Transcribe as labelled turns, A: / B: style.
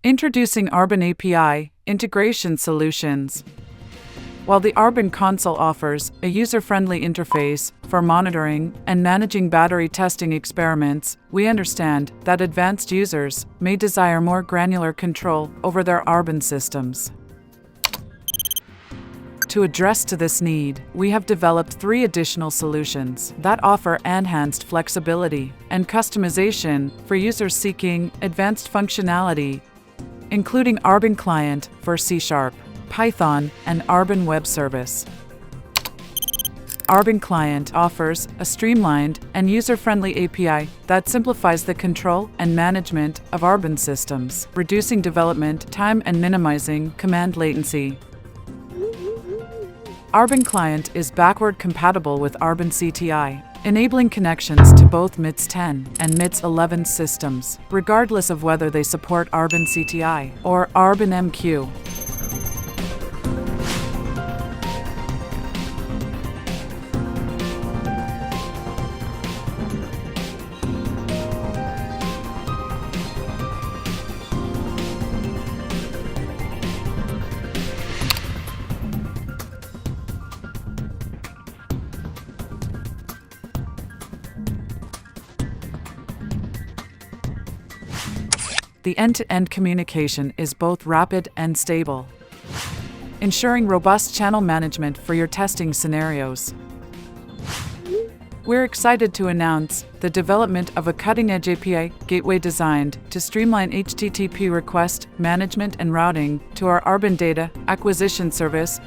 A: Introducing Arbin API Integration Solutions. While the Arbin console offers a user-friendly interface for monitoring and managing battery testing experiments, we understand that advanced users may desire more granular control over their Arbin systems. To address this need, we have developed 3 additional solutions that offer enhanced flexibility and customization for users seeking advanced functionality, including ArbinClient for C#, Python, and Arbin Web Service. ArbinClient offers a streamlined and user-friendly API that simplifies the control and management of Arbin systems, reducing development time and minimizing command latency. ArbinClient is backward compatible with Arbin CTI, enabling connections to both MITS 10 and MITS 11 systems, regardless of whether they support Arbin CTI or Arbin MQ. The end-to-end communication is both rapid and stable, ensuring robust channel management for your testing scenarios. We're excited to announce the development of a cutting-edge API gateway designed to streamline HTTP request management and routing to our Arbin Data Acquisition Service